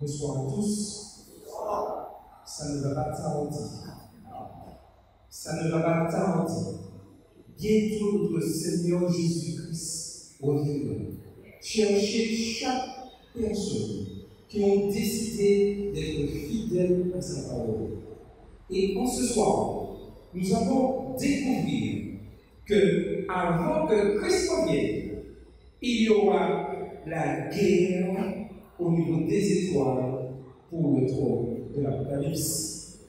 Bonsoir à tous. Ça ne va pas tarder. Ça ne va pas tarder. Bientôt notre Seigneur Jésus-Christ reviendra. Cherchez chaque personne qui ont décidé d'être fidèles à sa parole. Et en ce soir, nous allons découvrir que avant que Christ revienne, il y aura la guerre au niveau des étoiles pour le trône de l'Apocalypse.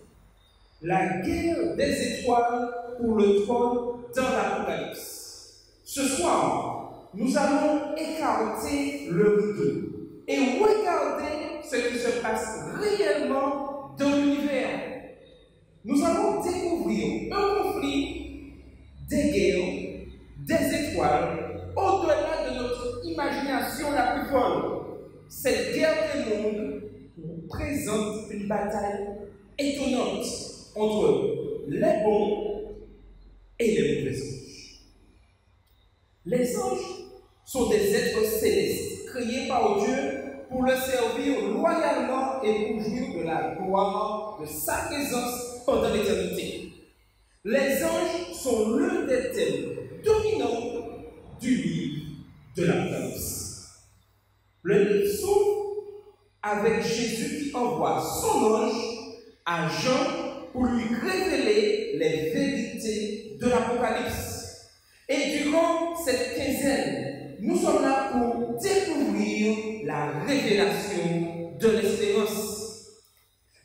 La guerre des étoiles pour le trône dans l'Apocalypse. Ce soir, nous allons écarter le rideau et regarder ce qui se passe réellement dans l'univers. Nous allons découvrir un conflit, des guerres, des étoiles, au-delà de notre imagination la plus folle. Cette guerre des mondes nous présente une bataille étonnante entre les bons et les mauvais anges. Les anges sont des êtres célestes créés par Dieu pour le servir loyalement et pour jouir de la gloire de sa présence pendant l'éternité. Les anges sont l'un des thèmes dominants du livre de l'Apocalypse. Le livre s'ouvre avec Jésus qui envoie son ange à Jean pour lui révéler les vérités de l'Apocalypse. Et durant cette quinzaine, nous sommes là pour découvrir la révélation de l'espérance.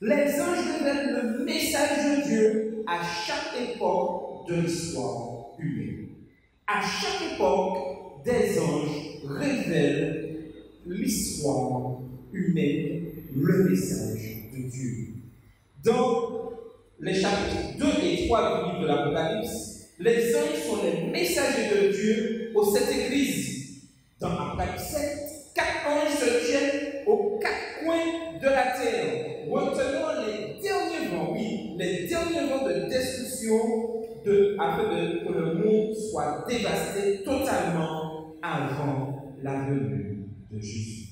Les anges révèlent le message de Dieu à chaque époque de l'histoire humaine. À chaque époque, des anges révèlent l'histoire humaine, le message de Dieu. Dans les chapitres 2 et 3 du livre de l'Apocalypse, les anges sont les messagers de Dieu aux 7 églises. Dans Apocalypse 7, 4 anges se tiennent aux 4 coins de la terre, retenant les derniers vents, oui, les derniers vents de destruction, afin que le monde soit dévasté totalement avant la venue de Jésus.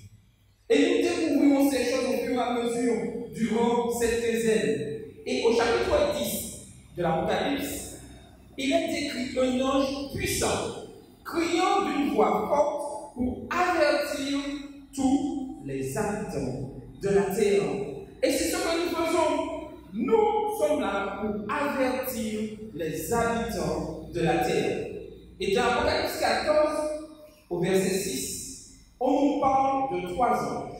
Et nous découvrons ces choses au fur et à mesure durant cette quinzaine. Et au chapitre 10 de l'Apocalypse, il est décrit un ange puissant, criant d'une voix forte pour avertir tous les habitants de la terre. Et c'est ce que nous faisons. Nous sommes là pour avertir les habitants de la terre. Et dans l'Apocalypse 14, au verset 6, on nous parle de 3 anges.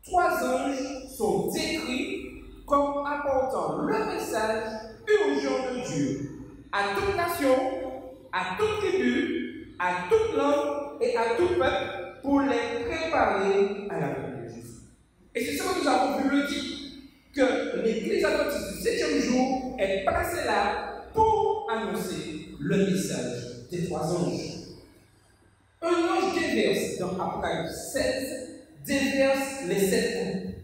3 anges sont décrits comme apportant le message urgent de Dieu à toute nation, à toute tribu, à toute langue et à tout peuple pour les préparer à la venue de Jésus. Et c'est ce que nous avons vu le dire, que l'Église adventiste du 7e jour est placée là pour annoncer le message des 3 anges. Un ange déverse dans Apocalypse 16, déverse les 7 coups.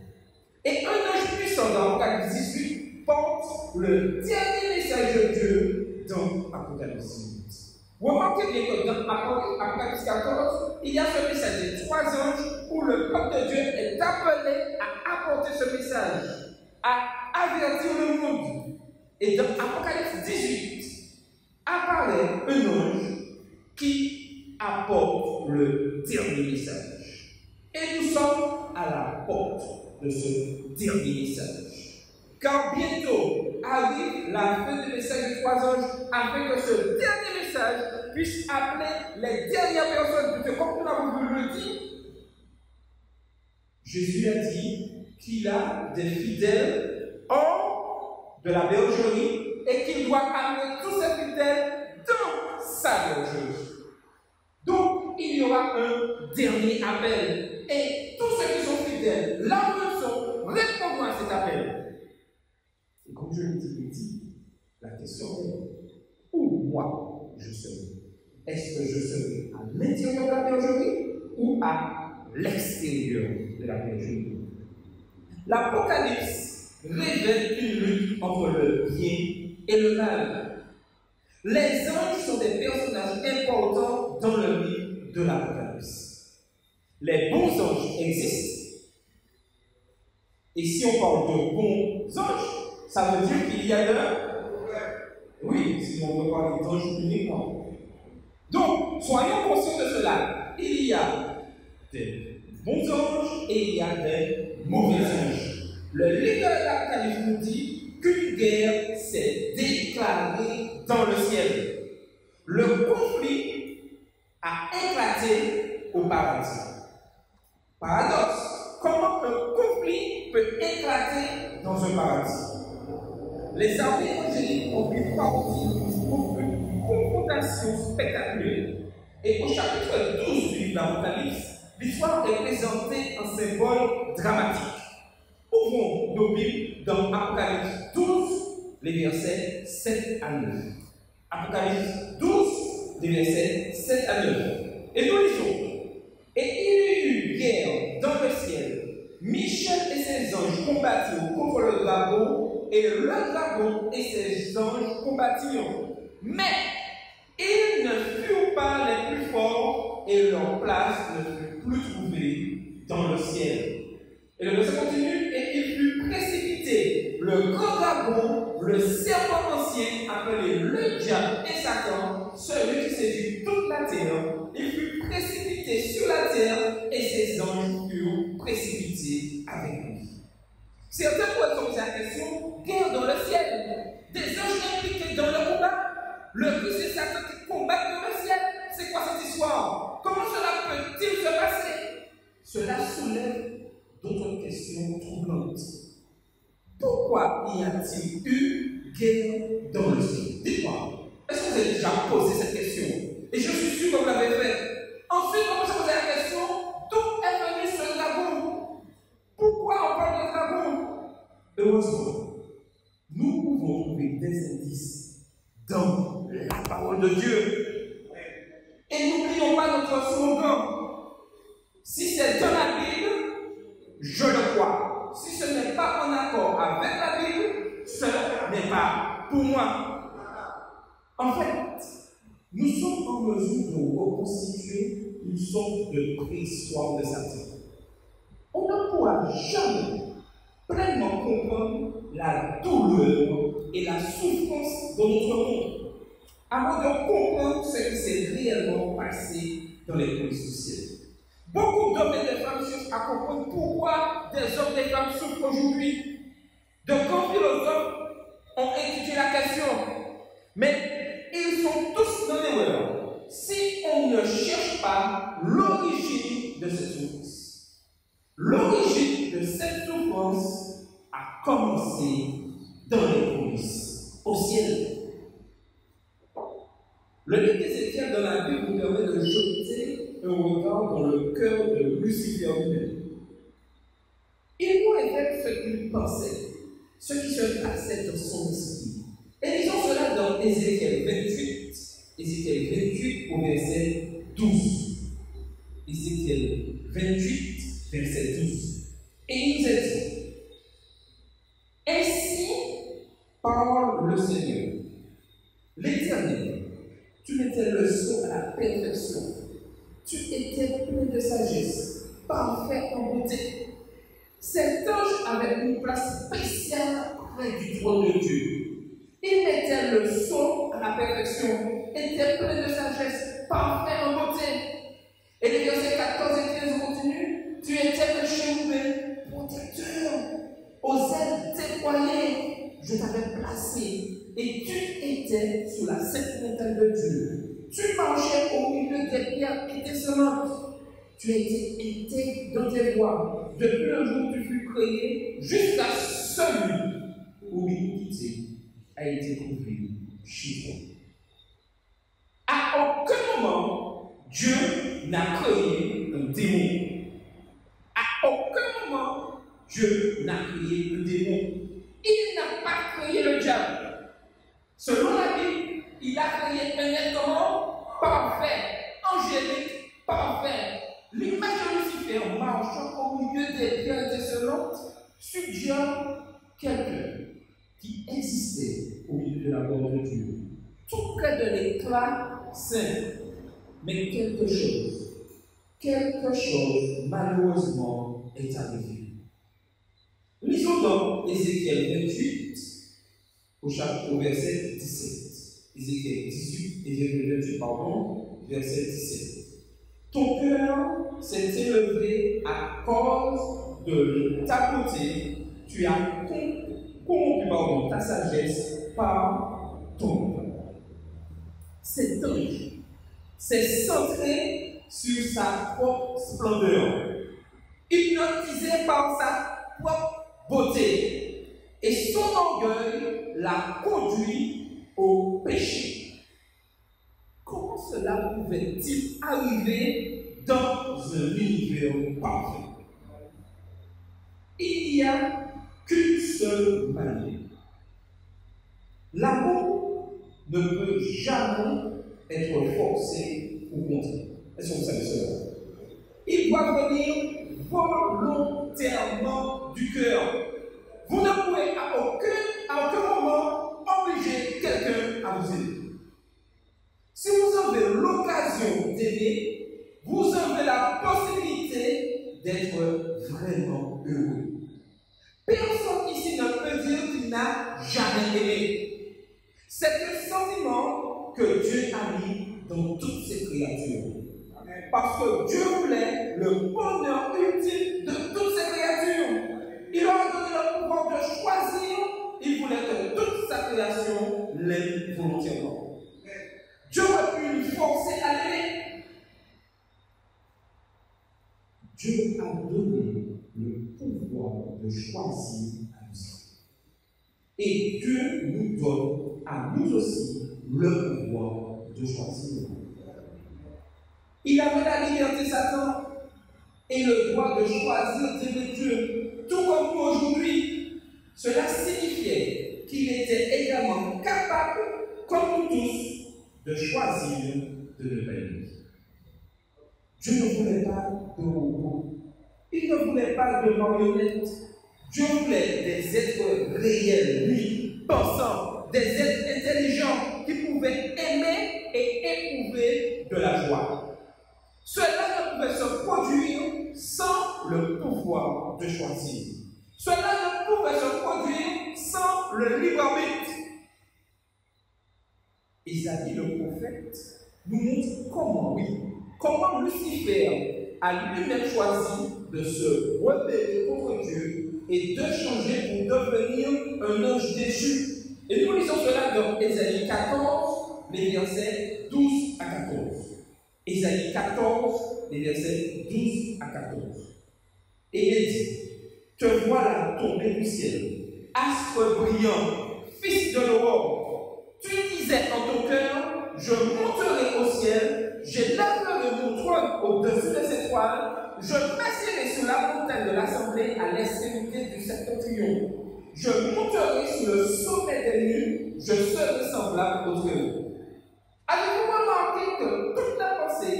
Et un ange puissant dans Apocalypse 18 porte le dernier message de Dieu dans Apocalypse 18. Remarquez bien que dans Apocalypse 14, il y a ce message des 3 anges où le peuple de Dieu est appelé à apporter ce message, à avertir le monde. Et dans Apocalypse 18, apparaît un ange qui apporte le dernier message. Et nous sommes à la porte de ce dernier message. Car bientôt arrive la fin du message des 3 anges afin que ce dernier message puisse appeler les dernières personnes. Parce que comme nous l'avons vu le dire, Jésus a dit qu'il a des fidèles hors de la bergerie et qu'il doit amener tous ces fidèles dans sa bergerie. Donc, il y aura un dernier appel. Et tous ceux qui sont fidèles, là où ils sont, répondront à cet appel. Et comme je l'ai dit, la question est, où moi je serai? Est-ce que je serai à l'intérieur de la bergerie ou à l'extérieur de la bergerie? L'Apocalypse révèle une lutte entre le bien et le mal. Les anges sont des personnages importants dans le livre de l'Apocalypse. Les bons anges existent. Et si on parle de bons anges, ça veut dire qu'il y a de... Oui, sinon on peut parler d'anges uniquement. Donc, soyons conscients de cela. Il y a des bons anges et il y a des mauvais anges. Le livre de l'Apocalypse nous dit qu'une guerre s'est déclarée dans le ciel. Le conflit a éclaté au paradis. Paradoxe, comment un conflit peut éclater dans un paradis? Les armées angéliques ont pu partir pour une confrontation spectaculaire. Et au chapitre 12 du livre de l'Apocalypse, l'histoire est présentée en symbole dramatique. Ouvrons nos Bibles dans Apocalypse 12, les versets 7 à 9. Apocalypse 12, les versets 7 à 9. Et nous lisons. Et il y eut guerre dans le ciel. Michel et ses anges combattirent contre le dragon, et le dragon et ses anges combattirent. Mais ils ne furent pas les plus forts, et leur place ne fut plus trouvée dans le ciel. Et le verset continue, et il fut précipité, le grand dragon, le serpent ancien, appelé le diable et Satan, celui qui séduit toute la terre. Il fut précipité sur la terre, et ses anges furent précipités avec lui. Certains pourraient se poser la question, guerre dans le ciel, des anges impliqués dans le combat. Le but c'est Satan qui combat dans le ciel. C'est quoi cette histoire? Comment cela peut-il se passer? Cela soulève d'autres questions troublantes. Pourquoi y a-t-il eu guerre dans le ciel? Dites-moi, est-ce que vous avez déjà posé cette question? Et je suis sûr que vous l'avez fait. Ensuite, on commence à poser la question, d'où est venu ce dragon? Pourquoi on parle de dragon? Heureusement, nous pouvons trouver des indices dans la parole de Dieu. Et n'oublions pas notre slogan. Si c'est dans la Bible, je le crois. Si ce n'est pas en accord avec la Bible, ce n'est pas pour moi. En fait, nous sommes en mesure de reconstituer une sorte de préhistoire de Satan. On ne pourra jamais pleinement comprendre la douleur et la souffrance de notre monde avant de comprendre ce qui s'est réellement passé dans les coulisses du ciel. Beaucoup d'hommes et de femmes cherchent à comprendre pourquoi des hommes et des femmes souffrent aujourd'hui. De grands philosophes ont étudié la question, mais ils sont tous dans l'erreur si on ne cherche pas l'origine de cette souffrance. L'origine de cette souffrance a commencé dans les coulisses, au ciel. Le livre d'Ézéchiel dans la Bible vous permet de jeter un regard dans le cœur de Lucifer lui-même. Il nous révèle ce qu'il pensait, ce qui se passait dans son esprit. Et lisons cela dans Ézéchiel 28 au verset 12. Ézéchiel 28, verset 12. Et il nous a dit, ainsi parle le Seigneur, l'Éternel. Tu étais le sceau à la perfection. Tu étais plein de sagesse, parfait en beauté. Cet ange avait une place spéciale près du trône de Dieu. Il mettait le sceau à la perfection, était plein de sagesse, parfait en beauté. Et les versets 14 et 15 continuent. Tu étais le chérubin protecteur, aux ailes déployées. Je t'avais placé. Et tu étais sous la sainte montagne de Dieu. Tu marchais au milieu des pierres étincelantes. Tu étais intègre dans tes voies. Depuis le jour où tu fus créé, jusqu'à celui où l'iniquité a été trouvée chez toi. À aucun moment, Dieu n'a créé un démon. À aucun moment, Dieu n'a créé un démon. Il n'a pas créé le diable. Selon la Bible, il a créé un être parfait, angélique, parfait. L'image de Lucifer marchant au milieu des pierres étincelantes suggère quelqu'un qui existait au milieu de la gloire de Dieu, tout près de l'éclat saint. Mais quelque chose malheureusement est arrivé. Lisons donc Ézéchiel 28 au verset 17. Ézéchiel 18 et 28, verset 17. Ton cœur s'est élevé à cause de ta beauté. Tu as corrompu ta sagesse par ton cœur. Cet ange s'est centré sur sa propre splendeur, hypnotisé par sa propre beauté. Et son orgueil l'a conduit au péché. Comment cela pouvait-il arriver dans un univers parfait? Il n'y a qu'une seule manière. L'amour ne peut jamais être forcé ou contraint. Est-ce que vous savez cela? Il doit venir volontairement du cœur. Vous ne pouvez à aucun moment obliger quelqu'un à vous aimer. Si vous avez l'occasion d'aimer, vous avez la possibilité d'être vraiment heureux. Personne ici ne peut dire qu'il n'a jamais aimé. C'est un sentiment que Dieu a mis dans toutes ses créatures. Parce que Dieu voulait le bonheur ultime de toutes ses créatures. Il leur a donné le pouvoir de choisir. Il voulait que toute sa création l'aime volontairement. Dieu aurait pu nous forcer à l'aimer. Dieu a donné le pouvoir de choisir à nous. Et Dieu nous donne à nous aussi le pouvoir de choisir. Il avait la liberté, Satan, et le droit de choisir d'aimer Dieu. Tout comme nous aujourd'hui, cela signifiait qu'il de choisir de ne pas aimer. Dieu ne voulait pas de robots. Il ne voulait pas de marionnettes. Dieu voulait des êtres réels, oui, pensants, des êtres intelligents qui pouvaient aimer et éprouver de la joie. Cela ne pouvait se produire sans le pouvoir de choisir. Cela ne pouvait se produire sans le libre arbitre. Isaïe le prophète nous montre comment Lucifer a lui-même choisi de se rebeller contre Dieu et de changer pour devenir un ange déchu. Et nous lisons cela dans Ésaïe 14, les versets 12 à 14. Ésaïe 14, les versets 12 à 14. Et il dit, te voilà tombé du ciel, astre brillant, fils de l'aurore. Tu disais en ton cœur, je monterai au ciel, j'élèverai mon trône au-dessus des étoiles, je m'assiedrai sur la montagne de l'assemblée à l'extrémité du septentrion. Je monterai sur le sommet des nues, je serai semblable au Très-Haut. Avez-vous remarqué que toute la pensée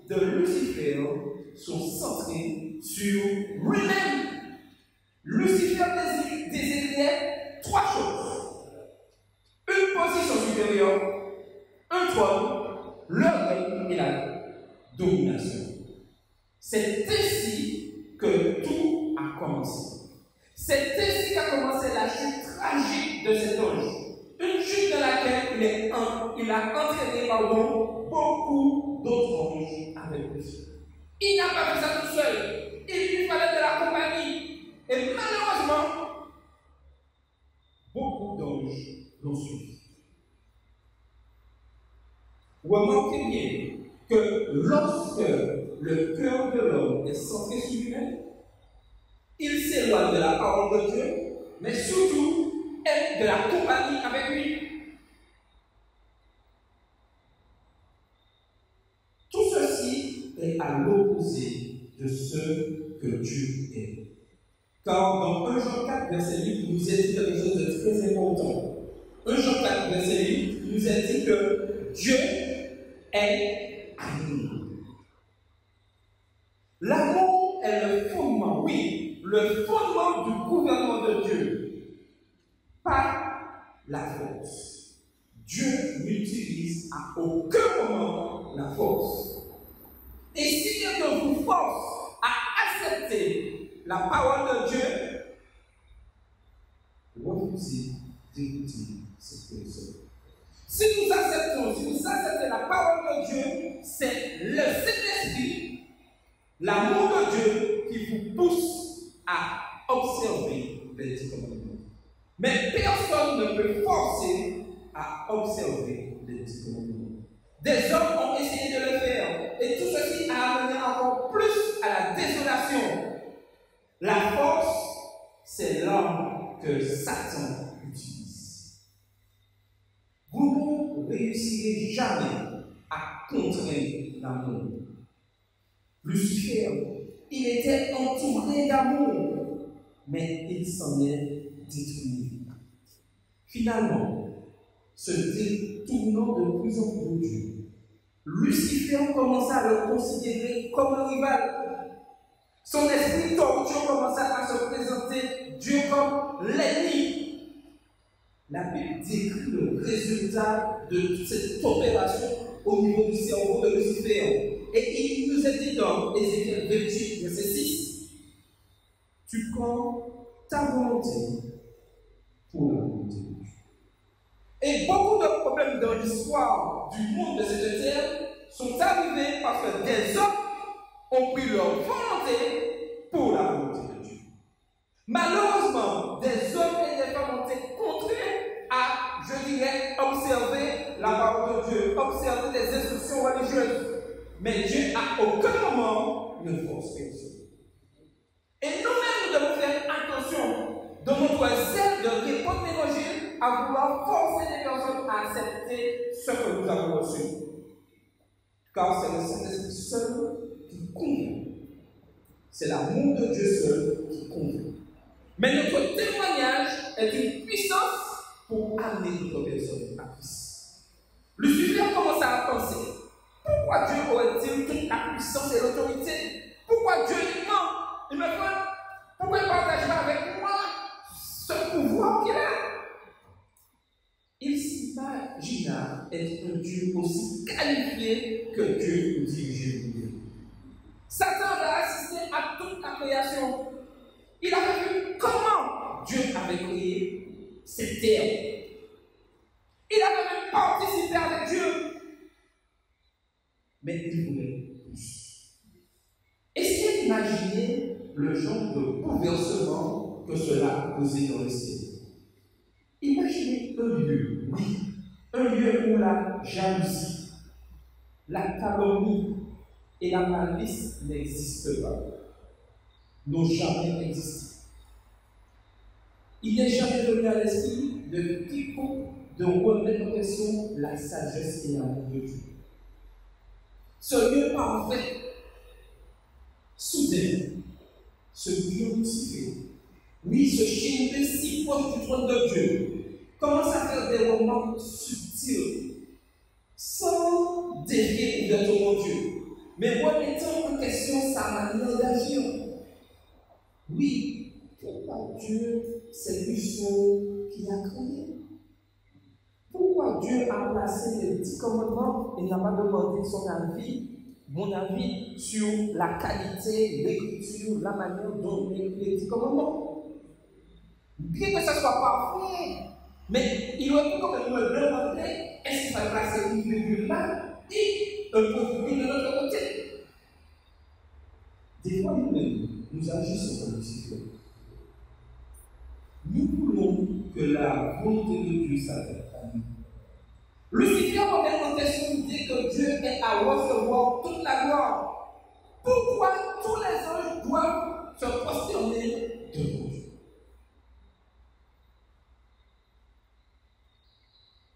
de Lucifer sont centrées sur lui-même? Lucifer désirait trois choses: une position supérieure, un trône, le règne et la domination. C'est ainsi que tout a commencé. C'est ainsi qu'a commencé la chute tragique de cet ange. Une chute dans laquelle il a entraîné beaucoup d'autres anges avec lui. Il n'a pas fait ça tout seul. Il lui fallait de la compagnie. Et malheureusement, beaucoup d'anges l'ont suivi. Remarquez bien que lorsque le cœur de l'homme est centré sur lui-même, il s'éloigne de la parole de Dieu, mais surtout est de la compagnie avec lui. Tout ceci est à l'opposé de ce que Dieu est. Car dans 1 Jean 4, verset 8, il nous est dit quelque chose de très important. 1 Jean 4, verset 8, il nous est dit que Dieu est amour. L'amour est le fondement, oui, le fondement du gouvernement de Dieu, pas la force. Dieu n'utilise à aucun moment la force. Et si quelqu'un vous force à accepter la parole de Dieu, refusez d'écouter cette personne. Si nous acceptez la parole de Dieu, c'est le Saint-Esprit, l'amour de Dieu qui vous pousse à observer les 10 commandements. Mais personne ne peut forcer à observer les 10 commandements. Des hommes ont essayé de le faire, et tout ceci a amené encore plus à la désolation. La force, c'est l'arme que Satan utilise. Vous ne réussirez jamais à contraindre l'amour. Lucifer, il était entouré d'amour, mais il s'en est détruit. Finalement, se détournant de plus en plus de Dieu, Lucifer commença à le considérer comme un rival. Son esprit tortueux commença à se présenter Dieu comme l'ennemi. La Bible décrit le résultat de cette opération au niveau du cerveau de Lucifer. Et il nous est dit dans Ézéchiel 28, verset 6, tu prends ta volonté pour la volonté de Dieu. Et beaucoup de problèmes dans l'histoire du monde de cette terre sont arrivés parce que des hommes ont pris leur volonté pour la volonté de Dieu. Malheureusement, des hommes et des femmes ont été contraints à, je dirais, observer la parole de Dieu, observer les instructions religieuses. Mais Dieu à aucun moment ne force personne. Et nous-mêmes, nous devons faire attention dans notre zèle de répondre l'évangile à vouloir forcer les personnes à accepter ce que nous avons reçu. Car c'est le Saint-Esprit seul qui convainc. C'est l'amour de Dieu seul qui convainc. Mais notre témoignage est une puissance pour amener d'autres personnes à Christ. Lucifer commença à penser, pourquoi Dieu aurait-il toute la puissance et l'autorité? Pourquoi Dieu lui ment? Il me fait, pourquoi il partagerait avec moi ce pouvoir qu'il a? Il s'imagina être un Dieu aussi qualifié que Dieu pour diriger l'univers. Satan a assisté à toute la création. Il a vu comment Dieu avait créé cette terre. Il avait même participé avec Dieu. Mais il voulait plus. Essayez d'imaginer le genre de bouleversement que cela a causé dans le ciel. Imaginez un lieu, oui, un lieu où la jalousie, la calomnie et la malice n'existent pas, n'ont jamais existé. Il n'est jamais venu à l'esprit de quiconque de remettre en question la sagesse et l'amour de Dieu. Ce lieu parfait, soudain, ce lieu Lucifer, oui, ce chien si proche du trône de Dieu, commence à faire des remarques subtiles, sans dévier ouvertement Dieu, mais remettant en question sa manière d'agir. Oui, pourquoi Dieu, c'est lui seul qui a créé? Pourquoi Dieu a placé les 10 commandements et n'a pas demandé son avis, mon avis, sur la qualité, l'écriture, la manière dont il écrit les 10 commandements? Bien que ce soit parfait, mais il aurait pu quand même me demander est-ce qu'il fallait placer une virgule là et un point virgule de l'autre côté. Des fois, nous-mêmes, nous agissons comme Lucifer. Nous voulons que la volonté de Dieu s'appelle à nous. Lucifer remet en question l'idée que Dieu est à recevoir toute la gloire. Pourquoi tous les anges doivent se prosterner devant Dieu?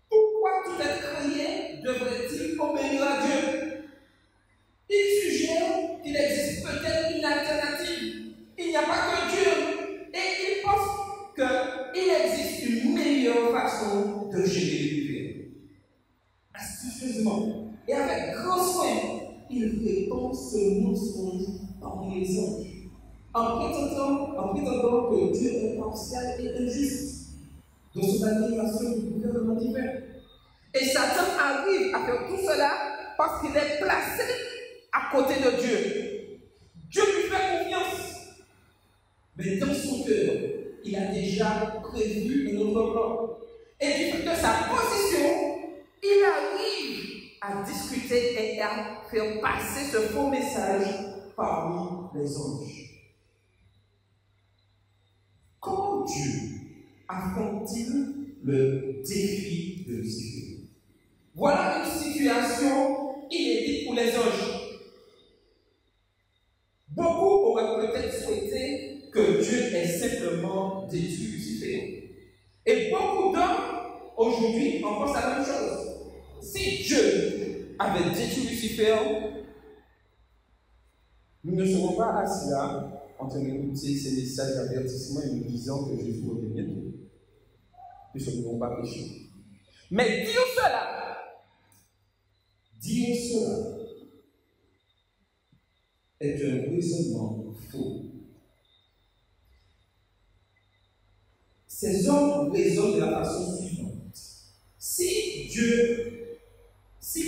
Pourquoi tout être créé devrait-il obéir à Dieu? Il suggère qu'il existe peut-être une alternative. Il n'y a pas que Dieu. Et il pense qu'il existe une meilleure façon de gérer l'univers. Astucieusement et avec grand soin, il répand ce mensonge parmi les anges, en prétendant que Dieu est partial et injuste dans son administration du gouvernement divin. Et Satan arrive à faire tout cela parce qu'il est placé à côté de Dieu. Dieu lui fait confiance. Mais dans son cœur, il a déjà prévu un autre plan. Et du fait de sa position, il arrive à discuter et à faire passer ce faux message parmi les anges. Comment Dieu affronte-t-il le défi de Lucifer? Voilà une situation inédite pour les anges. Beaucoup auraient peut-être souhaité que Dieu ait simplement détruit Lucifer. Et beaucoup d'hommes, aujourd'hui, en pensent la même chose. Si Dieu avait détruit Lucifer, nous ne serons pas assis là en train d'écouter ces messages d'avertissement et nous disant que Jésus revient bientôt. Nous ne serons pas péchés. Mais dire cela est un raisonnement faux. Ces hommes raisonnent de la façon suivante. Si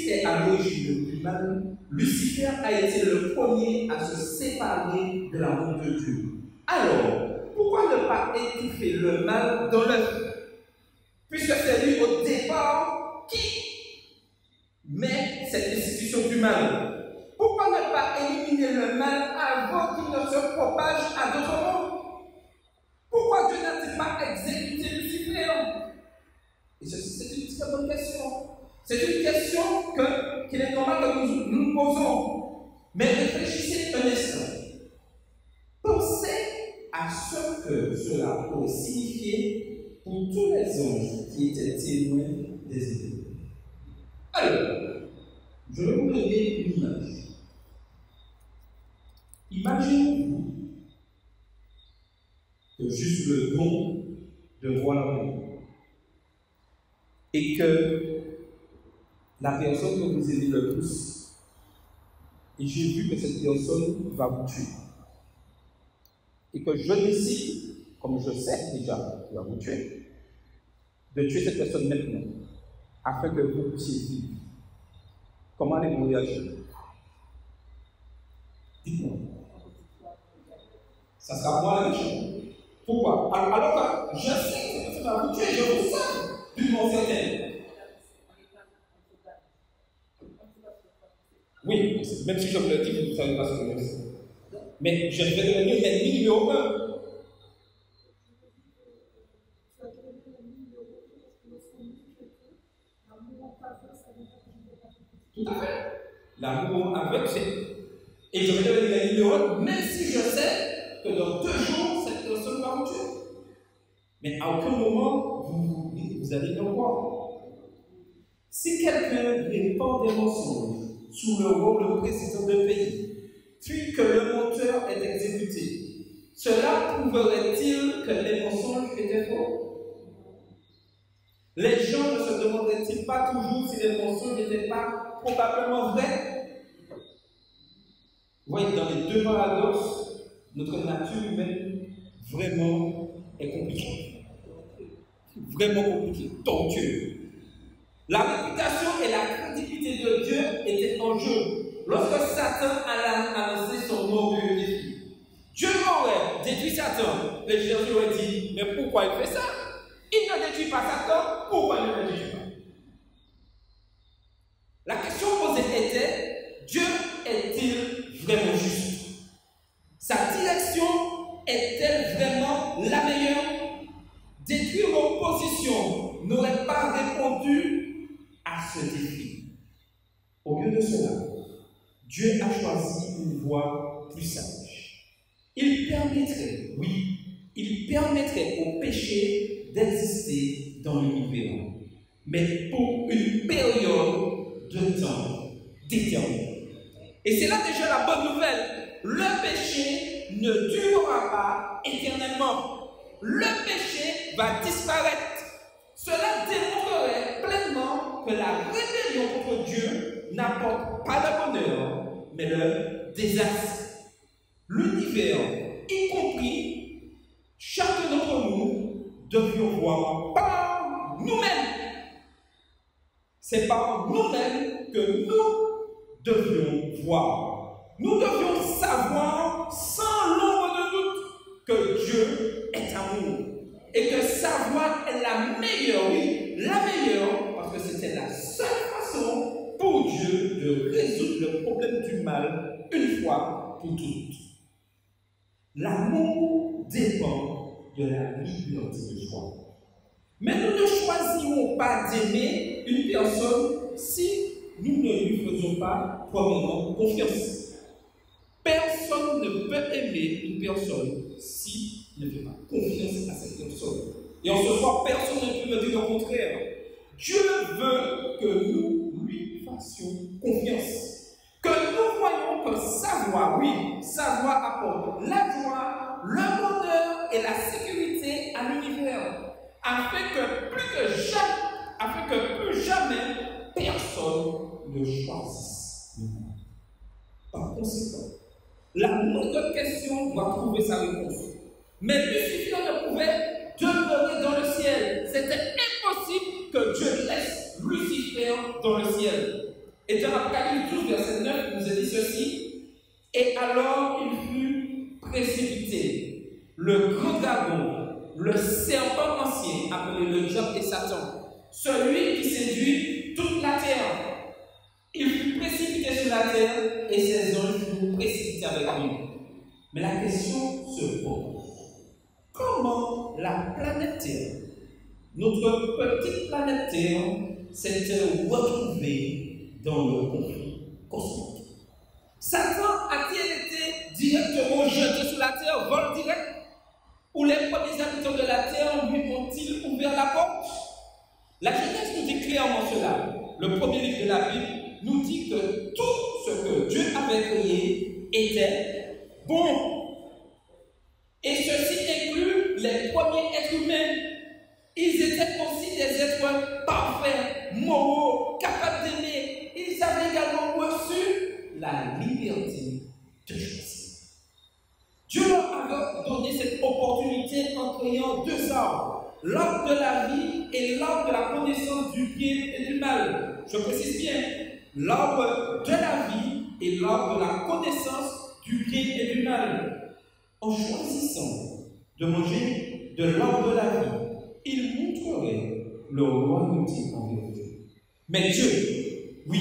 est à l'origine du mal, Lucifer a été le premier à se séparer de l'amour de Dieu. Alors, pourquoi ne pas étouffer le mal dans l'œuf? Puisque c'est lui au départ qui met cette institution du mal. Pourquoi ne pas éliminer le mal avant qu'il ne se propage à d'autres mondes? Pourquoi Dieu n'a-t-il pas exécuté Lucifer? Et ceci, c'est une très bonne question. C'est une question qu'il est normal que nous nous posons. Mais réfléchissez un instant. Pensez à ce que cela pourrait signifier pour tous les anges qui étaient témoins des événements. Alors, je vais vous donner une image. Imaginez-vous que juste le don de voir l'amour et que la personne que vous aimez le plus, et j'ai vu que cette personne va vous tuer. Et que je décide, comme je sais déjà qu'il va vous tuer, de tuer cette personne maintenant, afin que vous puissiez vivre. Comment allez-vous réagir? Dites-moi. Ça sera moi la méchante. Pourquoi? Alors que je sais que cette personne va vous tuer, je vous sens d'une mort certaine. Oui, même si je vous le dis, vous ne savez pas ce que je sais. Mais je vais devenir l'ennemi numéro 1. Tout à fait. L'amour aveugle, c'est. Et je vais devenir l'ennemi numéro 1, même si je sais que dans 2 jours, cette personne va vous tuer. Mais à aucun moment, vous allez me croire. Si quelqu'un répand des mensonges sous le rôle de président d'un pays, puis que le menteur est exécuté, cela prouverait-il que les mensonges étaient faux? Les gens ne se demanderaient-ils pas toujours si les mensonges n'étaient pas probablement vrais? Vous voyez, dans les 2 paradoxes, notre nature humaine vraiment est compliquée. Vraiment compliquée, tortueuse. La réputation et la crédibilité de Dieu étaient en jeu lorsque Satan a lancé son orgueilleux défi. Dieu aurait détruit Satan. Les Jésus auraient dit, mais pourquoi il fait ça? Il ne détruit pas Satan, pourquoi il ne le détruit pas? La question posée était, Dieu est-il vraiment juste? Sa direction est-elle vraiment la meilleure? Détruire l'opposition n'aurait pas répondu à ce défi. Au lieu de cela, Dieu a choisi une voie plus sage. Il permettrait au péché d'exister dans l'univers, mais pour une période de temps déterminée. Et c'est là déjà la bonne nouvelle. Le péché ne durera pas éternellement. Le péché va disparaître. Cela démontrerait pleinement que la rébellion contre Dieu n'apporte pas le bonheur, mais le désastre. L'univers, y compris chacun d'entre nous, devions voir par nous-mêmes. C'est par nous-mêmes que nous devions voir. Nous devions savoir sans l'ombre de doute que Dieu est amour. Et que sa voix est la meilleure, oui, la meilleure, parce que c'était la seule façon pour Dieu de résoudre le problème du mal une fois pour toutes. L'amour dépend de la liberté de choix. Mais nous ne choisirons pas d'aimer une personne si nous ne lui faisons pas premièrement confiance. Personne ne peut aimer une personne si ne fait pas confiance à cette personne. Et en ce soir, personne ne peut me dire le contraire. Dieu veut que nous lui fassions confiance. Que nous voyons que sa voix, oui, sa voix apporte la joie, le bonheur et la sécurité à l'univers. Afin que plus jamais, personne ne choisisse le mal. Par conséquent, la moindre question doit trouver sa réponse. Mais Lucifer ne pouvait demeurer dans le ciel. C'était impossible que Dieu laisse Lucifer dans le ciel. Et dans l'Apocalypse 12, verset 9, il nous a dit ceci. Et alors il fut précipité, le grand dragon, le serpent ancien, appelé le diable et Satan, celui qui séduit toute la terre. Il fut précipité sur la terre et ses anges furent précipités avec lui. Mais la question se pose. Comment la planète Terre, notre petite planète Terre, s'est-elle retrouvée dans le conflit cosmique? Satan a-t-il été directement jeté sur la Terre, vol direct? Ou les premiers habitants de la Terre lui ont-ils ouvert la porte? La Genèse nous dit clairement cela. Le premier livre de la Bible nous dit que tout ce que Dieu avait créé était bon. Et ceci inclut les premiers êtres humains. Ils étaient aussi des êtres parfaits, moraux, capables d'aimer arbres, l'arbre de la vie et l'arbre de la connaissance du bien et du mal. Je précise bien, l'arbre de la vie et l'arbre de la connaissance du bien et du mal. En choisissant de manger de l'arbre de la vie, ils montreraient leur royauté en vérité. Mais Dieu, oui,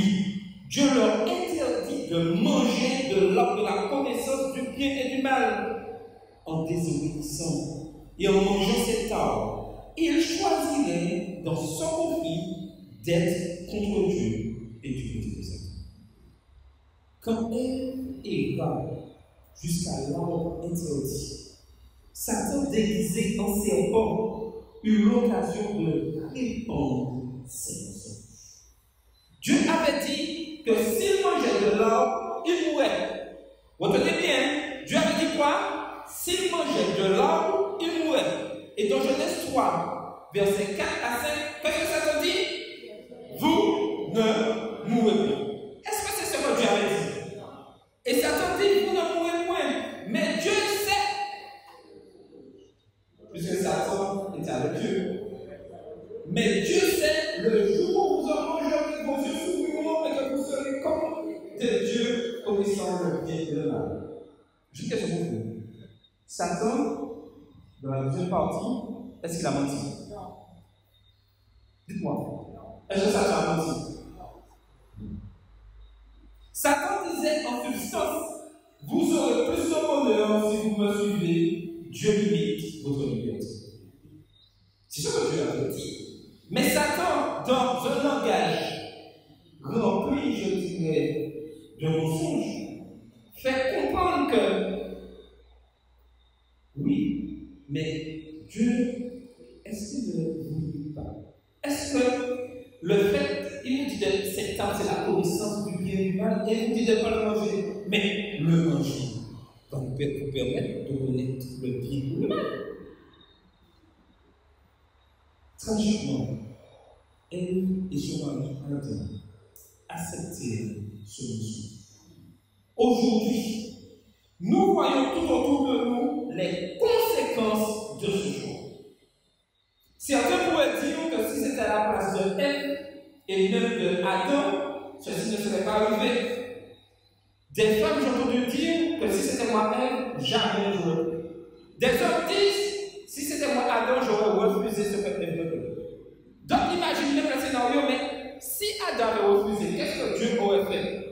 Dieu leur interdit de manger de l'arbre de la connaissance du bien et du mal. En désobéissant et en mangeant cet arbre, ils choisiraient dans son conflit d'être contre Dieu et du côté de Satan. Quand Ève et Eva jusqu'à l'arbre interdit, Satan déguisé en serpent eut l'occasion de répandre ses mensonges. Dieu avait dit que s'il mangeait de l'arbre, il mourrait. Retenez bien, Dieu avait dit quoi? S'il mangeait de l'arbre, il mourrait. Et dans Genèse 3, versets 4 à 5, qu'est-ce que Satan dit? Vous ne mourrez plus. Est-ce que c'est ce que Dieu avait dit? Et Satan dit, vous ne mourrez point. Mais Dieu sait, puisque Satan était avec Dieu. Mais Dieu sait, le jour où vous en mangerez, vos yeux s'ouvriront et que vous serez comme de Dieu, connaissant le bien et le mal. Juste quelque chose pour vous. Satan, dans la deuxième partie, est-ce qu'il a menti? Non. Dites-moi. Est-ce que Satan a menti? Non. Satan disait en substance, vous aurez plus de bonheur si vous me suivez, Dieu limite votre liberté. C'est ce que Dieu a dit. Mais Satan, dans un langage rempli, je dirais, de mensonges, fait comprendre que oui, mais Dieu, est-ce qu'il ne vous dit pas? Est-ce que le fait, il nous dit de cet arbre, c'est la connaissance du bien et du mal, et il nous dit de ne pas le manger, mais le manger va vous permettre de connaître le bien ou le mal. Tragiquement, elle et son mari Adam acceptèrent ce mensonge. Aujourd'hui, nous voyons tout autour de nous les conséquences de ce choix. Certains pourraient dire que si c'était à la place de Ève et même de Adam, ceci ne serait pas arrivé. Des femmes, j'ai entendu dire que si c'était moi Ève, jamais j'aurais. Des hommes disent, si c'était moi Adam, j'aurais refusé ce que Ève me fait. Donc imaginez le scénario, mais si Adam avait refusé, qu'est-ce que Dieu aurait fait?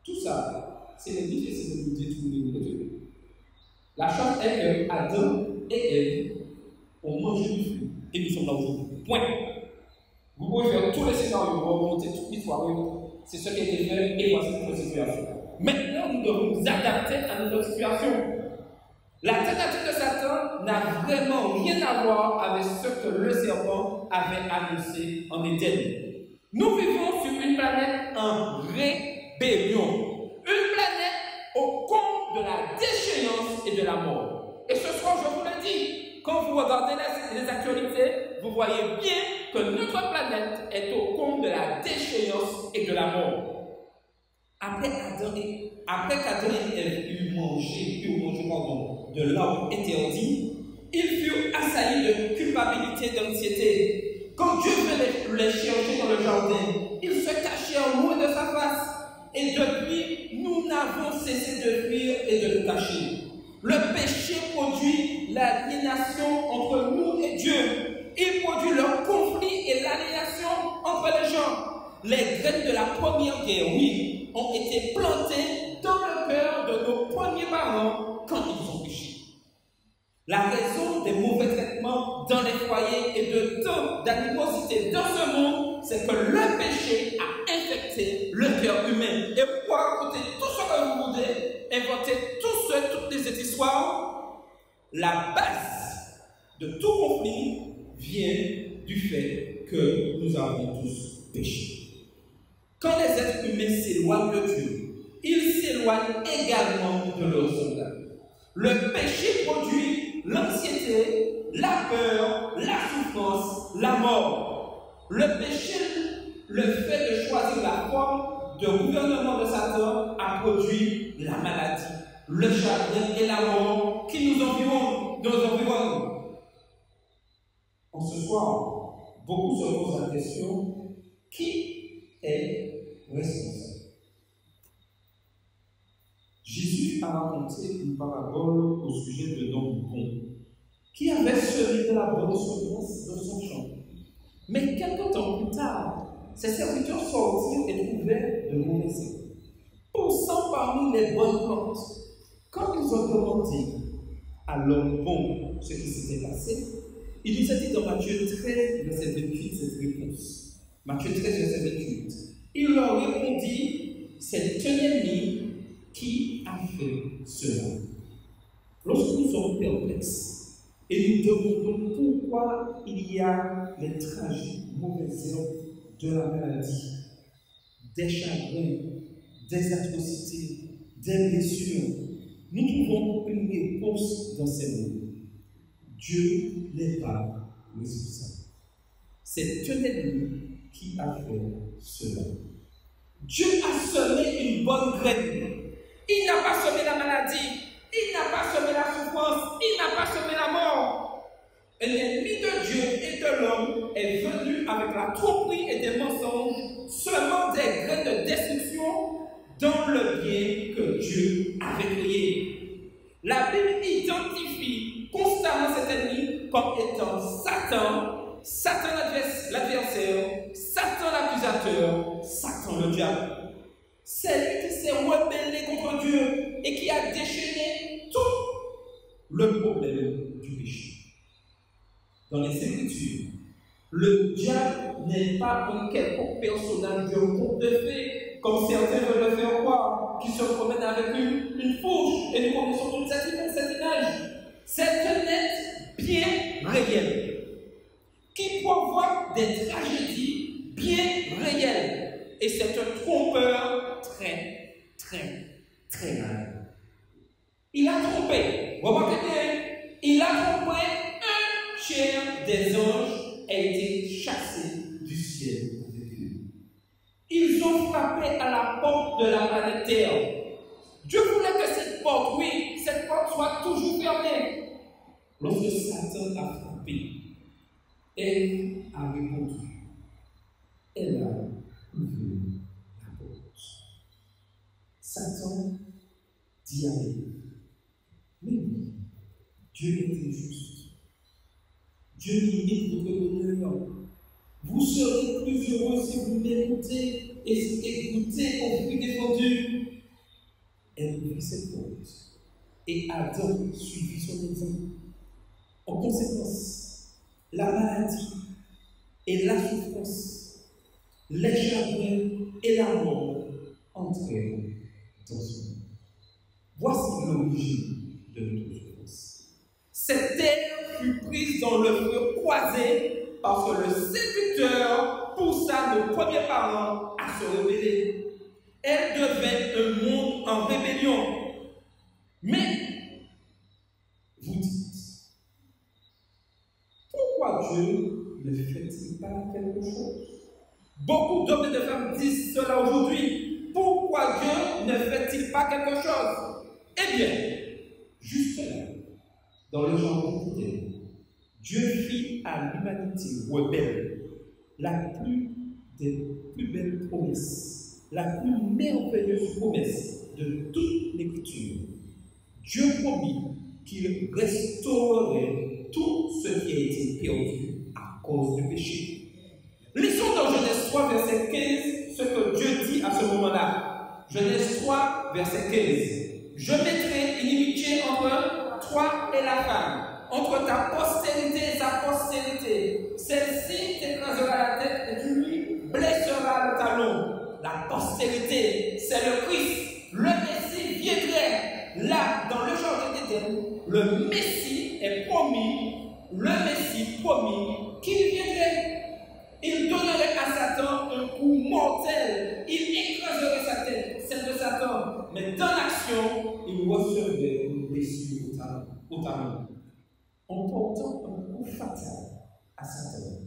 Tout ça, c'est les difficile de nous détourner de Dieu. La chose est que Adam et Ève ont mangé du fruit et nous sommes là aujourd'hui. Point. Vous pouvez faire tous les scénarios, remonter toute l'histoire. C'est ce qui a été fait et voici notre situation. Maintenant, nous devons nous adapter à notre situation. La tentative de Satan n'a vraiment rien à voir avec ce que le serpent avait annoncé en Éden. Nous vivons sur une planète en rébellion. Une planète au compte de la déchéance et de la mort. Et ce soir, je vous le dis, quand vous regardez les actualités, vous voyez bien que notre planète est au compte de la déchéance et de la mort. Après qu'Adam et Ève eurent mangé de l'arbre interdit, ils furent assaillis de culpabilité et d'anxiété. Quand Dieu venait les chercher dans le jardin, ils se cachèrent loin de sa face. Et depuis, nous n'avons cessé de fuir et de nous cacher. Le péché produit l'aliénation entre nous et Dieu. Il produit le conflit et l'aliénation entre les gens. Les graines de la première guerre, oui, ont été plantées dans le cœur de nos premiers parents quand ils ont péché. La raison des mauvais traitements dans les foyers et de tant d'animosité dans ce monde, c'est que le péché a infecté le cœur humain. Et vous pouvez raconter tout ce que vous voulez, inventer toutes les histoires. La base de tout conflit vient du fait que nous avons tous péché. Quand les êtres humains s'éloignent de Dieu, ils s'éloignent également de leurs soldats. Le péché produit l'anxiété, la peur, la souffrance, la mort. Le péché, le fait de choisir la forme de gouvernement de Satan a produit la maladie, le chagrin et la mort qui nous environnent. ce soir, beaucoup se posent la question, qui est responsable? Jésus a raconté une parabole au sujet de l'homme bon, qui avait semé de la bonne semence dans son champ. Mais quelque temps plus tard, ses serviteurs sortirent et trouvèrent de mauvais herbes, poussant parmi les bonnes plantes. Quand ils ont demandé à l'homme bon ce qui s'était passé, il nous a dit dans Matthieu 13, verset 28, cette réponse. Matthieu 13, verset 28. Il leur répondit, c'est un ennemi qui a fait cela. Lorsque nous sommes perplexes et nous demandons pourquoi il y a les tragiques mauvaises herbes de la maladie, des chagrins, des atrocités, des blessures, nous trouvons une réponse dans ces mots. Dieu n'est pas responsable. C'est un ennemi qui a fait cela. Dieu a semé une bonne graine. Il n'a pas semé la maladie, il n'a pas semé la souffrance, il n'a pas semé la mort. Un ennemi de Dieu et de l'homme est venu avec la tromperie et des mensonges, semant des graines de destruction dans le bien que Dieu avait créé. La Bible identifie constamment cet ennemi comme étant Satan, Satan l'adversaire, Satan l'accusateur, Satan le diable. C'est lui qui s'est rebellé contre Dieu et qui a déchaîné tout le problème du péché. Dans les Écritures, le diable n'est pas un quelconque personnage d'un conte de fées, comme certains veulent le faire croire, qui se promène avec une fourche et nous connaissons toute cette image. C'est un être bien réel, qui provoque des tragédies bien réelles. Et c'est un trompeur très malin. Il a trompé, remarquez bien, il a trompé un tiers des anges a été chassé du ciel avec lui. Ils ont frappé à la porte de la planète Terre. Dieu voulait que cette porte soit toujours fermée. Lorsque Satan a frappé, elle a répondu. Elle a ouvert la porte. Satan dit à elle, mais oui, Dieu est injuste. Dieu limite votre bonheur. Vous serez plus heureux si vous m'écoutez et goûtez au fruit défendu. Elle ouvrit cette porte et Adam suivit son exemple. En conséquence, la maladie et la souffrance, les chagrins et la mort entrèrent dans son monde. Voici l'origine de notre souffrance. Cette terre fut prise dans le feu croisé parce que le séducteur poussa nos premiers parents à se rebeller. Elle devait un monde en rébellion. Mais, vous dites, pourquoi Dieu ne fait-il pas quelque chose? Beaucoup d'hommes et de femmes disent cela aujourd'hui. Pourquoi Dieu ne fait-il pas quelque chose? Eh bien, juste là, dans le jardin d'Éden, Dieu fit à l'humanité rebelle des plus belles promesses, la plus merveilleuse promesse de toute l'écriture. Dieu promit qu'il restaurerait tout ce qui a été perdu à cause du péché. Lisons dans Genèse 3, verset 15, ce que Dieu dit à ce moment-là. Genèse 3, verset 15. Je mettrai inimitié entre toi et la femme, entre ta postérité et sa postérité. Celle-ci t'écrasera la tête et tu lui blesseras le talon. La postérité, c'est le Christ. Le Messie viendrait. Là, dans le jardin d'Éden, le Messie est promis, le Messie promis qu'il viendrait. Il donnerait à Satan un coup mortel. Il écraserait sa tête, celle de Satan. Mais dans l'action, il recevait une blessure au talon. En portant un coup fatal à Satan,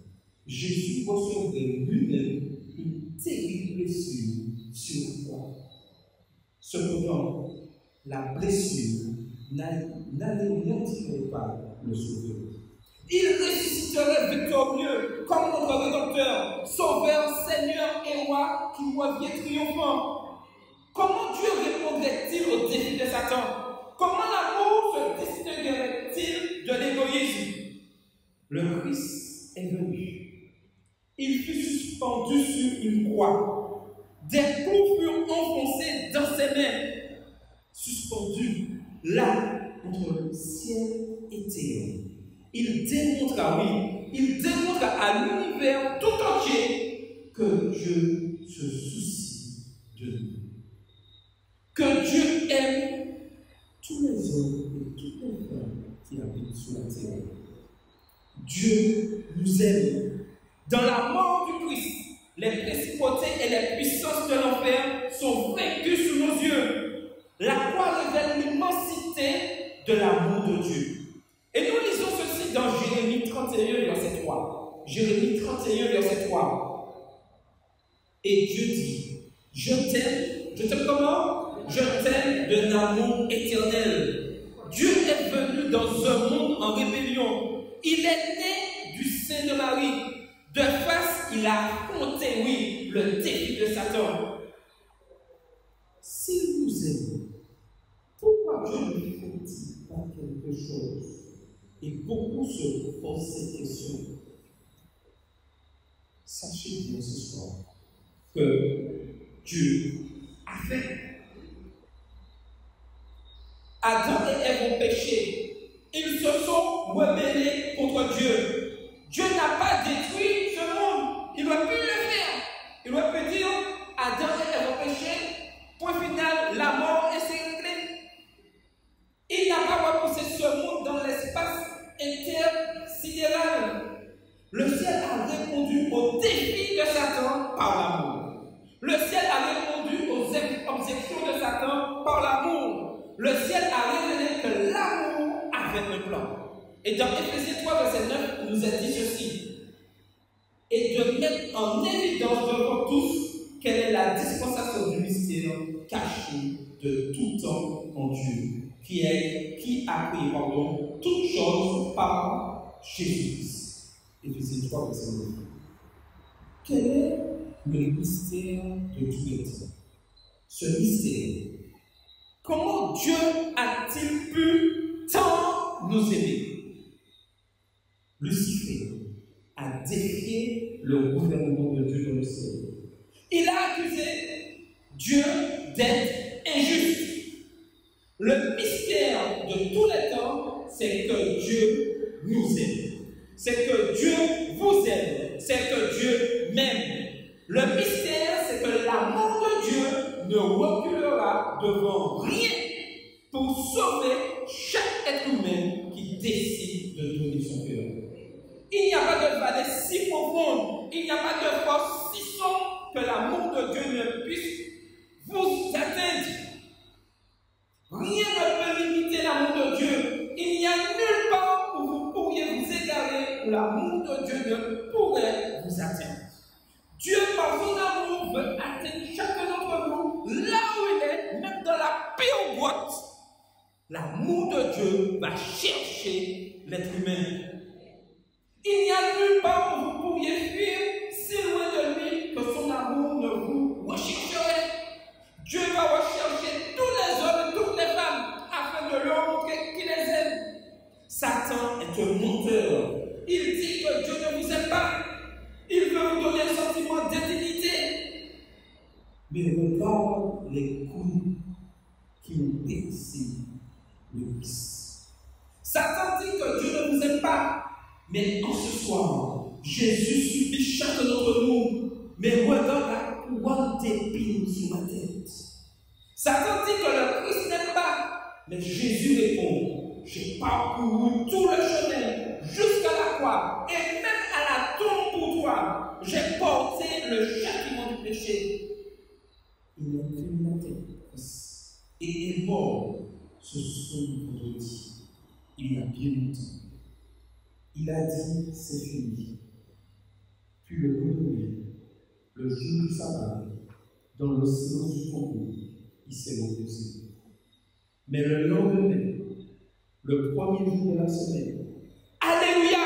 Jésus recevait lui-même une terrible blessure sur le corps. Cependant, la blessure n'anéantirait pas le sauveur. Il ressusciterait victorieux comme notre Rédempteur, Sauveur, Seigneur et Roi qui revient triomphant. Comment Dieu répondrait-il au défi de Satan? Comment l'amour se distinguerait-il de l'égoïsme? Le Christ est venu. Il fut suspendu sur une croix. Des clous furent enfoncés dans ses mains. Suspendu là entre le ciel et terre. Il démontra à l'univers tout entier que Dieu se soucie de nous. Que Dieu aime tous les hommes et toutes les femmes qui habitent sur la terre. Dieu nous aime. Dans la mort du Christ, les principautés et les puissances de l'enfer sont vaincues sous nos yeux. La croix révèle l'immensité de l'amour de Dieu. Et nous lisons ceci dans Jérémie 31, verset 3. Jérémie 31, verset 3. Et Dieu dit, je t'aime comment? Je t'aime d'un amour éternel. Dieu est venu dans un monde en rébellion. Il est né du sein de Marie. De face, il a affronté, oui, le défi de Satan. S'il nous aime, pourquoi Dieu ne fait-il pas quelque chose? Et beaucoup se posent cette question. Sachez bien ce soir que Dieu a fait. Adam et Ève ont péché. Ils se sont rebellés contre Dieu. Dieu n'a pas détruit ce monde. Il aurait pu le faire. Il aurait pu dire, Adam et Ève ont péché. Point final, la mort est réglée. Il n'a pas repoussé ce monde dans l'espace intersidéral. Le ciel a répondu au défi de Satan par l'amour. Le ciel a répondu aux objections de Satan par l'amour. Le ciel a révélé que l'amour avait un plan. Et dans Éphésiens 3, verset 9, il nous est dit ceci. Et de mettre en évidence devant tous quelle est la dispensation du mystère caché de tout temps en Dieu, qui a créé toutes choses par Jésus-Christ. Éphésiens 3, verset 9. Quel est le mystère de tous les temps? Ce mystère. Comment Dieu a-t-il pu tant nous aimer? Lucifer a défié le gouvernement de Dieu dans le ciel. Il a accusé Dieu d'être injuste. Le mystère de tous les temps, c'est que Dieu nous aime. C'est que Dieu vous aime. C'est que Dieu m'aime. Le mystère, c'est que l'amour de Dieu ne reculera devant rien pour sauver chaque être humain qui décide de donner son cœur. Il n'y a pas de vallée si profonde, il n'y a pas de force si sombre que l'amour de Dieu ne puisse vous atteindre. Rien ne peut limiter l'amour de Dieu. Il n'y a nulle part où vous pourriez vous égarer, où l'amour de Dieu ne pourrait vous atteindre. Dieu, par son amour, veut atteindre chacun d'entre nous là où il est, même dans la pire grotte. L'amour de Dieu va chercher l'être humain. Il n'y a nulle part où vous pourriez fuir si loin de lui que son amour ne vous rechercherait. Dieu va rechercher tous les hommes et toutes les femmes afin de leur montrer qu'il les aime. Satan est un menteur. Il dit que Dieu ne vous aime pas. Il veut vous donner un sentiment d'indignité. Mais regarde les coups qui ont décidé le Christ. Satan dit que Dieu ne vous aime pas. Mais en ce soir, Jésus subit chacun d'entre nous. Mais regarde la couronne d'épines sur ma tête. Satan dit que le Christ n'aime pas. Mais Jésus répond, j'ai parcouru tout le chemin jusqu'à la croix et même à la tombe pour toi. J'ai porté le châtiment du péché. Il a pris la tête et est mort ce vendredi. Il y a bien longtemps. Il a dit, c'est fini. Puis le lendemain, le jour du sabbat, dans le silence du tombeau, il s'est reposé. Mais le lendemain, le premier jour de la semaine, à Alléluia,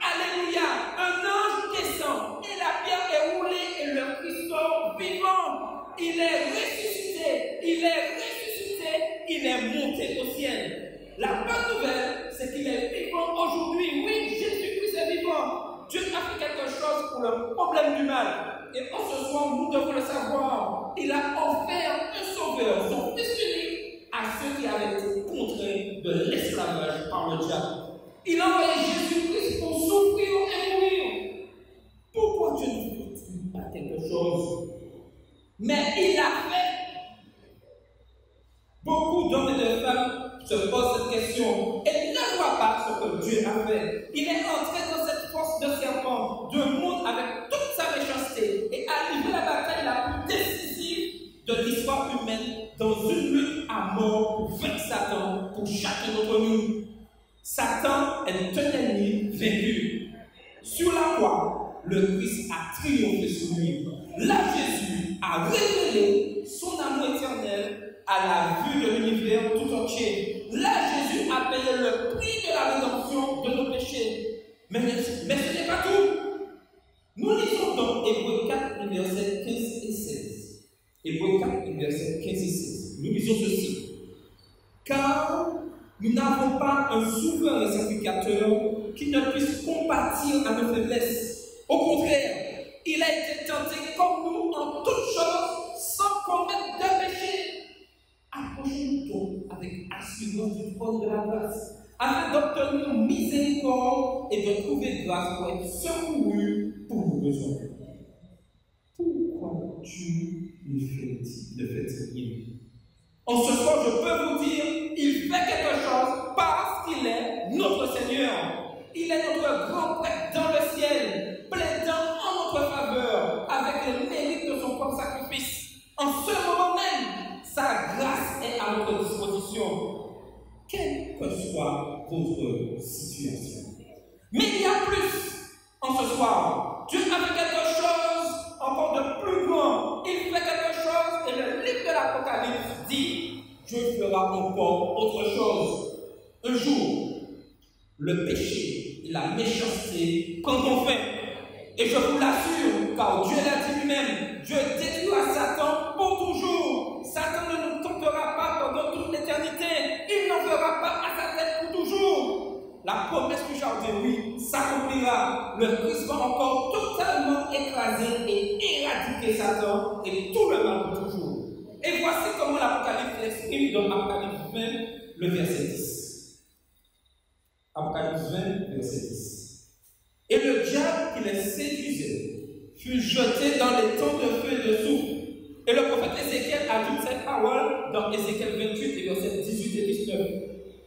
alléluia. Un ange descend et la pierre est roulée et le Christ sort vivant. Il est ressuscité, il est ressuscité, il est monté au ciel. La bonne nouvelle, c'est qu'il est vivant aujourd'hui. Oui, Jésus-Christ est vivant. Dieu a fait quelque chose pour le problème du mal. Et en ce soir, nous devons le savoir. Il a offert un sauveur, son fils unique, à ceux qui avaient été contraints de l'esclavage par le diable. Il a envoyé Jésus-Christ pour souffrir et mourir. Pourquoi Dieu ne fait pas quelque chose? Mais il l'a fait. Beaucoup d'hommes et de femmes se posent cette question et ne voient pas ce que Dieu a fait. Il est entré dans cette force de serpent, de monde avec toute sa méchanceté et a livré la bataille la plus décisive de l'histoire humaine dans une lutte à mort pour vaincre Satan, pour chacun d'entre nous. Satan est un ennemi vaincu. Sur la croix, le Christ a triomphé sur lui. Là, Jésus a révélé son amour éternel à la vue de l'univers tout entier. Là, Jésus a payé le prix de la rédemption de nos péchés. Mais ce n'est pas tout. Nous lisons dans Hébreux 4, versets 15 et 16. Hébreux 4, versets 15 et 16. Nous lisons ceci. Car nous n'avons pas un souverain sacrificateur qui ne puisse compatir à nos faiblesses. Au contraire, il a été tenté comme nous en toutes choses, sans commettre de péché. Approchez-nous donc avec assurance du trône de la grâce, afin d'obtenir miséricorde et de trouver grâce pour être secouru pour nos besoins. Pourquoi Dieu ne fait-il rien? En ce soir, je peux vous dire, il fait quelque chose parce qu'il est notre Seigneur. Il est notre grand prêtre dans le ciel, plaidant en notre faveur avec les mérites de son propre sacrifice. En ce moment même, sa grâce est à notre disposition, quelle que soit votre situation. Mais il y a plus. En ce soir, Dieu a fait quelque chose encore de plus grand. Il fait quelque chose et le livre de l'Apocalypse dit, Dieu fera encore autre chose. Un jour, le péché et la méchanceté prendront fin. Et je vous l'assure, car Dieu l'a dit lui-même, Dieu détruira Satan pour toujours. Satan ne nous tentera pas pendant toute l'éternité. Il n'en fera pas à sa tête pour toujours. La promesse du jardin, oui, s'accomplira. Le Christ va encore totalement écraser et éradiquer Satan et tout le mal pour toujours. Et voici comment l'Apocalypse l'exprime dans Apocalypse 20, le verset 10. Apocalypse 20, verset 10. Et le diable qui les séduisait fut jeté dans les temps de feu et de souffle. Et le prophète Ézéchiel ajoute cette parole dans Ézéchiel 28, versets 18 et 19.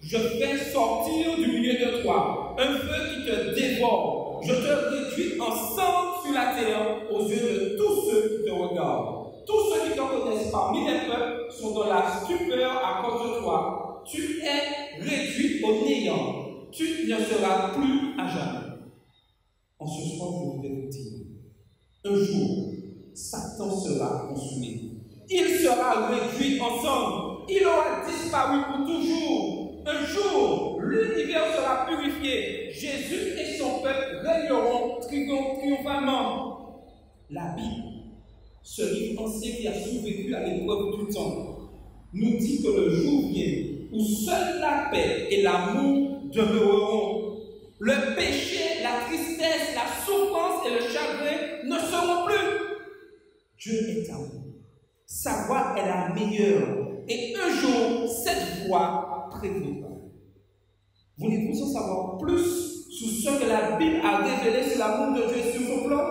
Je fais sortir du milieu de toi un feu qui te dévore. Je te réduis en cendres sur la terre aux yeux de tous ceux qui te regardent. Tous ceux qui te connaissent parmi les peuples sont dans la stupeur à cause de toi. Tu es réduit au néant. Tu ne seras plus à jamais. En ce soir, je voudrais vous dire, un jour, Satan sera consumé. Il sera réduit en cendres. Il aura disparu pour toujours. Un jour, l'univers sera purifié. Jésus et son peuple régneront triomphalement. La Bible, ce livre ancien qui a survécu à l'épreuve du temps, nous dit que le jour vient où seule la paix et l'amour demeureront. Le péché, la tristesse, la souffrance et le chagrin ne seront plus. Dieu est amour. Sa voix est la meilleure. Et un jour, cette voix prévaudra. Voulez-vous en savoir plus sur ce que la Bible a révélé sur l'amour de Dieu et sur son plan?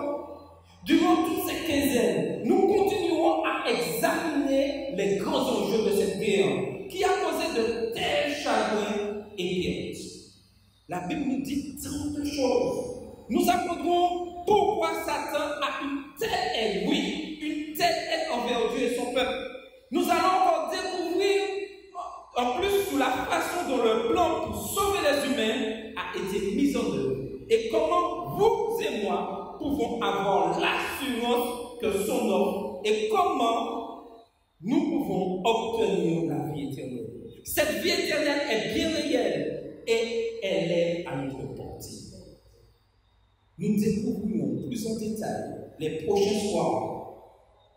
Durant toutes ces quinzaines, nous continuerons à examiner les grands enjeux de cette guerre qui a causé de tels chagrins et pertes. La Bible nous dit tant de choses. Nous apprendrons pourquoi Satan a une telle haine, oui, une telle haine envers Dieu et son peuple. Nous allons encore découvrir, en plus, sur la façon dont le plan pour sauver les humains a été mis en œuvre. Et comment vous et moi pouvons avoir l'assurance que son offre et comment nous pouvons obtenir la vie éternelle. Cette vie éternelle est bien réelle et elle est à notre portée. nous découvrirons plus en détail les prochains soirs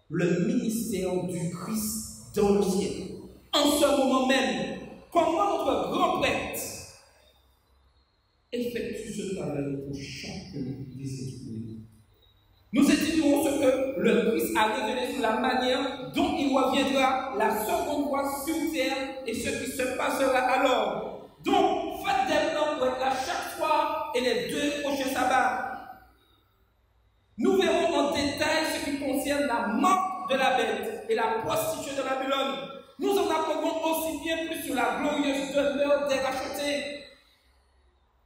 le ministère du Christ dans le ciel. En ce moment même, comment notre grand prêtre effectue ce travail pour chacun des êtres humains. Nous étudierons ce que le Christ a révélé sur la manière dont il reviendra la seconde fois sur terre et ce qui se passera alors. Donc, faites des plans pour être là chaque fois et les 2 prochains sabbats. Nous verrons en détail ce qui concerne la mort de la bête et la prostitution de Babylone. Nous en apprendrons aussi bien plus sur la glorieuse demeure des rachetés.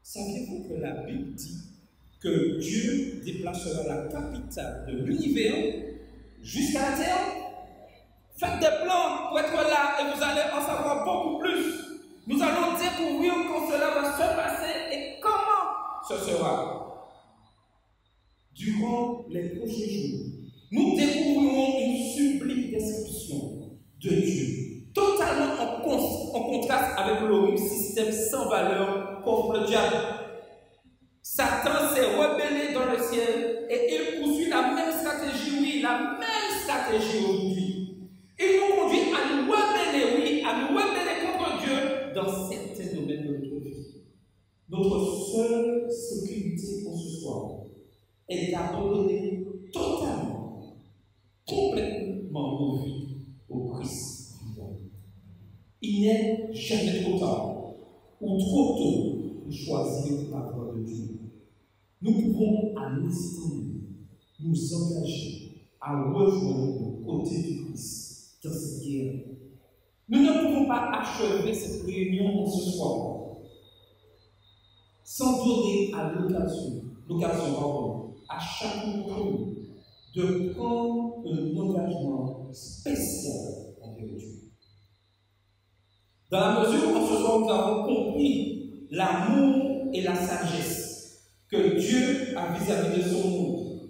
Saviez-vous que la Bible dit que Dieu déplacera la capitale de l'univers jusqu'à la terre? Faites des plans pour être là et vous allez en savoir beaucoup plus. Nous allons découvrir quand cela va se passer et comment ce sera. Durant les prochains jours, nous découvrirons une sublime description de Dieu, totalement en contraste avec l'horrible système sans valeur qu'offre le diable. Satan s'est rebellé dans le ciel et il poursuit la même stratégie, oui, la même stratégie aujourd'hui. Il nous conduit à nous rebeller, oui, à nous rebeller contre Dieu dans certains domaines de notre vie. Notre seule sécurité en ce soir est d'abandonner totalement, complètement nos vies au Christ vivant. Il n'est jamais trop tard ou trop tôt pour choisir la voie de Dieu. Nous pouvons à l'instant nous engager à rejoindre le côté du Christ dans cette guerre. Nous ne pouvons pas achever cette réunion en ce soir sans donner à l'occasion à chacun d'entre nous de prendre un engagement spécial envers Dieu. Dans la mesure où ce soir nous avons compris l'amour et la sagesse que Dieu a vis-à-vis de son monde,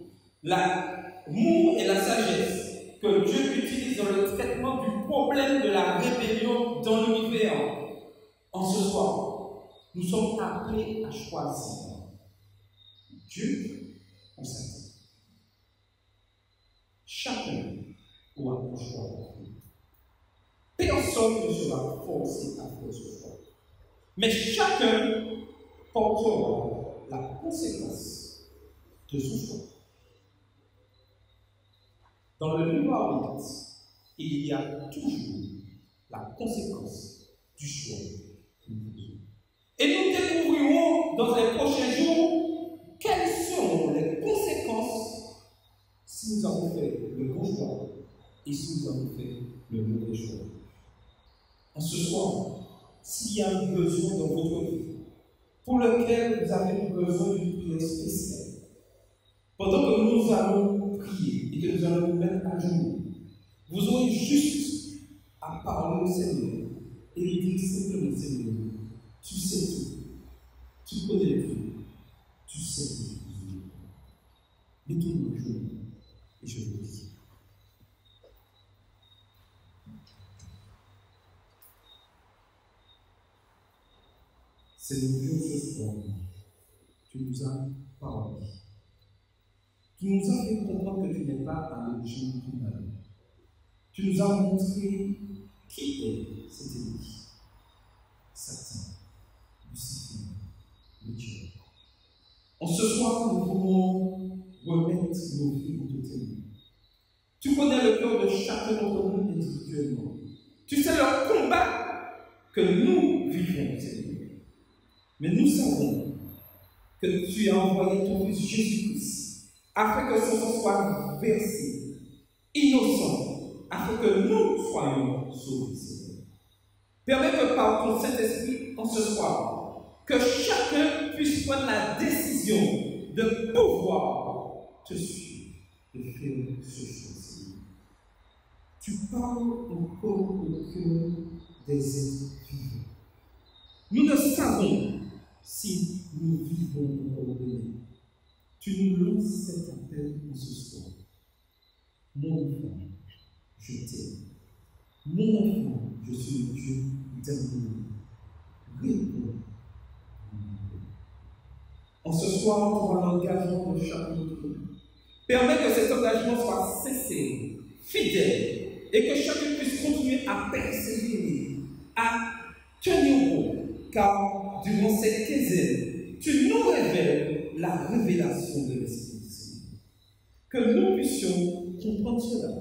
l'amour et la sagesse que Dieu utilise dans le traitement du problème de la rébellion dans l'univers, en ce soir, nous sommes appelés à choisir Dieu ou Satan. Chacun doit un choix. Personne ne sera forcé à faire ce choix. Mais chacun portera la conséquence de son choix. Dans le livre 8, il y a toujours la conséquence du choix que nous faisons. Et nous découvrirons dans les prochains jours quelles seront les conséquences si nous avons fait le bon choix et si nous avons fait le mauvais choix. En ce soir, s'il y a un besoin dans votre vie pour lequel vous avez besoin d'une prière spéciale, pendant que nous allons prier et que nous allons nous mettre à genoux, vous aurez juste à parler au Seigneur et lui dire simplement: Seigneur, tu sais tout, tu connais tout, tu sais tout. Mettons-nous à genoux et je vous dis. Seigneur Dieu, ce soir, tu nous as parlé. Tu nous as fait comprendre que tu n'es pas à l'origine du mal. Tu nous as montré qui est cet ennemi. Satan, Lucifer, le diable. En ce soir, nous voulons remettre nos vies entre tes mains. Tu connais le cœur de chacun d'entre nous individuellement. Tu sais le combat que nous vivons, Seigneur. Mais nous savons que tu as envoyé ton Fils Jésus-Christ afin que son sang soit versé, innocent, afin que nous soyons sauvés. Permets que par ton Saint-Esprit, en ce soir, que chacun puisse prendre la décision de pouvoir te suivre, de faire ce choix. Tu parles encore au cœur des êtres vivants. Nous ne savons si nous vivons encore demain. Tu nous lances cet appel en ce soir. Mon enfant, je t'aime. Mon enfant, je suis le Dieu d'amour. Réponds. En ce soir, tu vois l'engagement de chacun d'entre nous. Permets que cet engagement soit sincère, fidèle, et que chacun puisse continuer à persévérer, à tenir bon, car durant cette quinzaine, tu nous révèles la révélation de l'Esprit du Seigneur. Que nous puissions comprendre cela,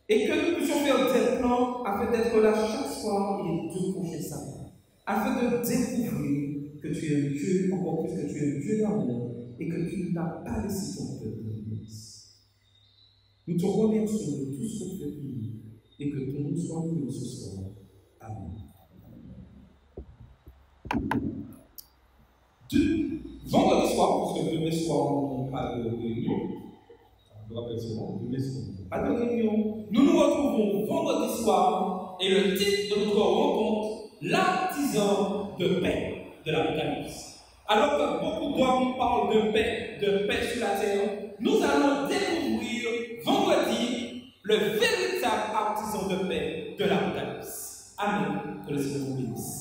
et que nous puissions faire des plans afin d'être là chaque soir et les 2 prochains samedis, afin de découvrir que tu es un Dieu, encore plus que tu es un Dieu d'amour, et que tu n'as pas laissé ton peuple de l'Église. Nous te remercions de tout ce que tu fais pour nous, et que ton nom soit loué ce soir. Amen. Vendredi soir, parce que demain soir, on n'a pas de réunion. Je vous rappelle seulement, demain soir, pas de réunion. Nous nous retrouvons vendredi soir, et le titre de notre rencontre, l'artisan de paix de l'Apocalypse. Alors que beaucoup d'hommes parlent de paix sur la terre, nous allons découvrir vendredi le véritable artisan de paix de l'Apocalypse. Amen. Que le Seigneur vous bénisse.